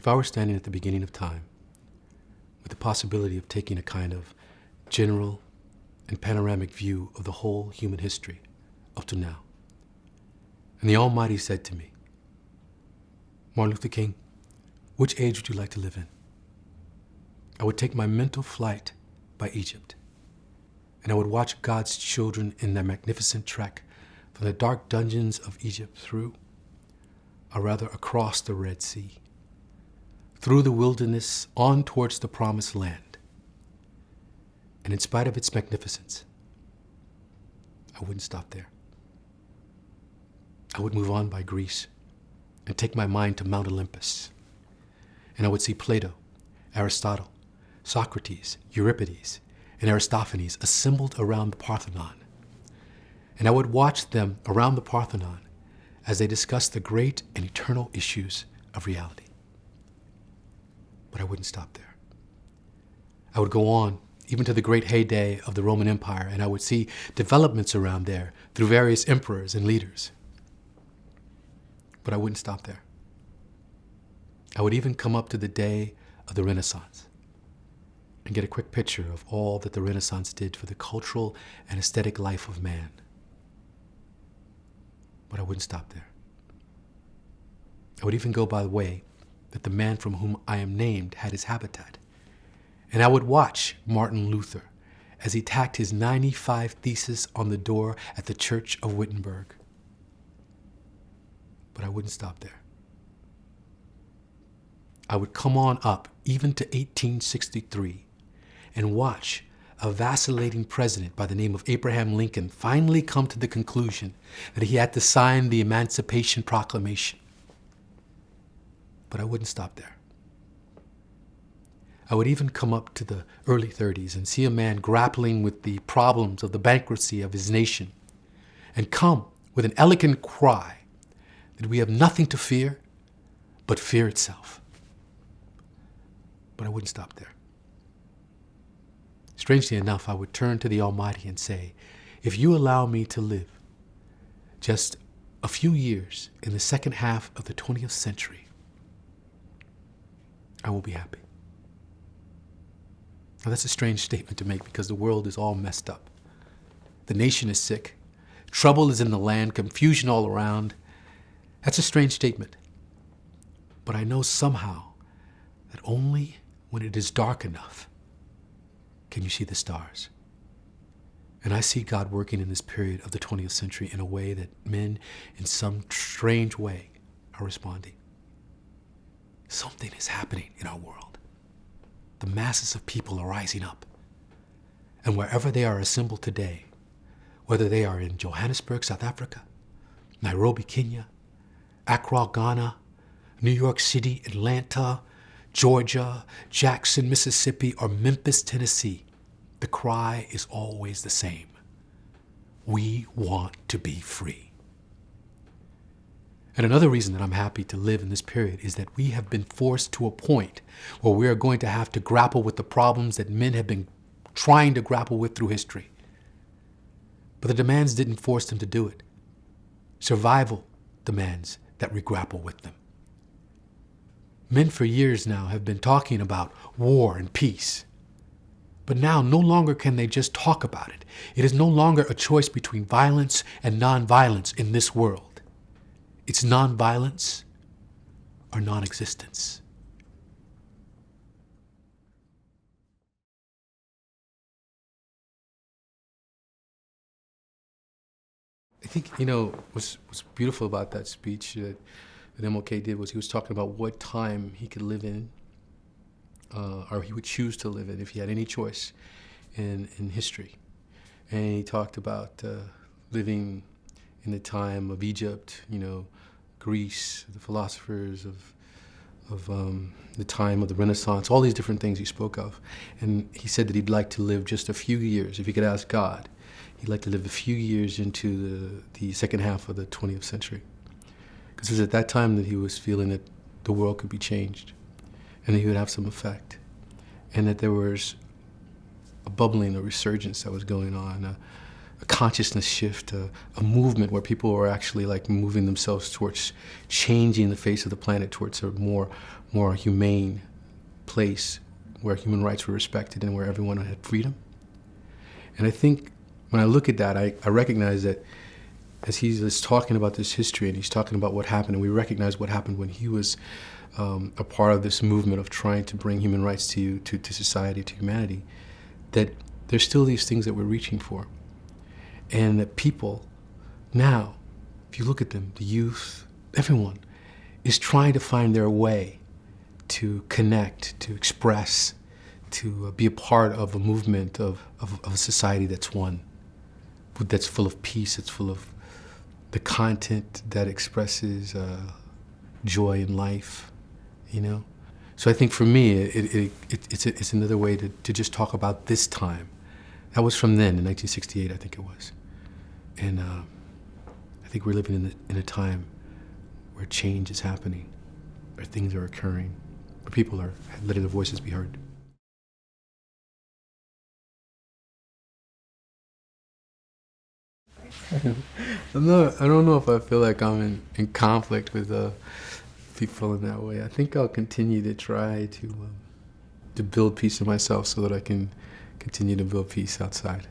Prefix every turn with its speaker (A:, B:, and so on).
A: If I were standing at the beginning of time, with the possibility of taking a kind of general and panoramic view of the whole human history up to now, and the Almighty said to me, Martin Luther King, which age would you like to live in? I would take my mental flight by Egypt, and I would watch God's children in their magnificent trek from the dark dungeons of Egypt through, or rather across the Red Sea, through the wilderness on towards the promised land. And in spite of its magnificence, I wouldn't stop there. I would move on by Greece and take my mind to Mount Olympus. And I would see Plato, Aristotle, Socrates, Euripides, and Aristophanes assembled around the Parthenon. And I would watch them around the Parthenon as they discussed the great and eternal issues of reality. But I wouldn't stop there. I would go on even to the great heyday of the Roman Empire, and I would see developments around there through various emperors and leaders. But I wouldn't stop there. I would even come up to the day of the Renaissance and get a quick picture of all that the Renaissance did for the cultural and aesthetic life of man. But I wouldn't stop there. I would even go by the way that the man from whom I am named had his habitat. And I would watch Martin Luther as he tacked his 95 Theses on the door at the Church of Wittenberg. But I wouldn't stop there. I would come on up even to 1863 and watch a vacillating president by the name of Abraham Lincoln finally come to the conclusion that he had to sign the Emancipation Proclamation. But I wouldn't stop there. I would even come up to the early 30s and see a man grappling with the problems of the bankruptcy of his nation and come with an eloquent cry that we have nothing to fear but fear itself. But I wouldn't stop there. Strangely enough, I would turn to the Almighty and say, if you allow me to live just a few years in the second half of the 20th century, I will be happy. Now that's a strange statement to make because the world is all messed up. The nation is sick. Trouble is in the land, confusion all around. That's a strange statement. But I know somehow that only when it is dark enough can you see the stars. And I see God working in this period of the 20th century in a way that men, in some strange way, are responding. Something is happening in our world. The masses of people are rising up. And wherever they are assembled today, whether they are in Johannesburg, South Africa, Nairobi, Kenya, Accra, Ghana, New York City, Atlanta, Georgia, Jackson, Mississippi, or Memphis, Tennessee, the cry is always the same. We want to be free. And another reason that I'm happy to live in this period is that we have been forced to a point where we are going to have to grapple with the problems that men have been trying to grapple with through history. But the demands didn't force them to do it. Survival demands that we grapple with them. Men for years now have been talking about war and peace. But now no longer can they just talk about it. It is no longer a choice between violence and nonviolence in this world. It's nonviolence or non-existence. I think, what's beautiful about that speech that MLK did was he was talking about what time he could live in, or he would choose to live in if he had any choice in history. And he talked about living in the time of Egypt, Greece, the philosophers of the time of the Renaissance, all these different things he spoke of. And he said that he'd like to live just a few years, if he could ask God, he'd like to live a few years into the second half of the 20th century. Because it was at that time that he was feeling that the world could be changed and that he would have some effect. And that there was a bubbling, a resurgence that was going on, a consciousness shift, a movement where people are actually like moving themselves towards changing the face of the planet towards a more humane place where human rights were respected and where everyone had freedom. And I think when I look at that, I recognize that as he's talking about this history and he's talking about what happened, and we recognize what happened when he was a part of this movement of trying to bring human rights to society, to humanity, that there's still these things that we're reaching for. And that people now, if you look at them, the youth, everyone, is trying to find their way to connect, to express, to be a part of a movement of a society that's one, that's full of peace, it's full of the content that expresses joy in life, you know? So I think for me, it's another way to just talk about this time. That was from then, in 1968, I think it was. And I think we're living in a time where change is happening, where things are occurring, where people are letting their voices be heard. I don't know if I feel like I'm in conflict with people in that way. I think I'll continue to try to build peace in myself so that I can continue to build peace outside.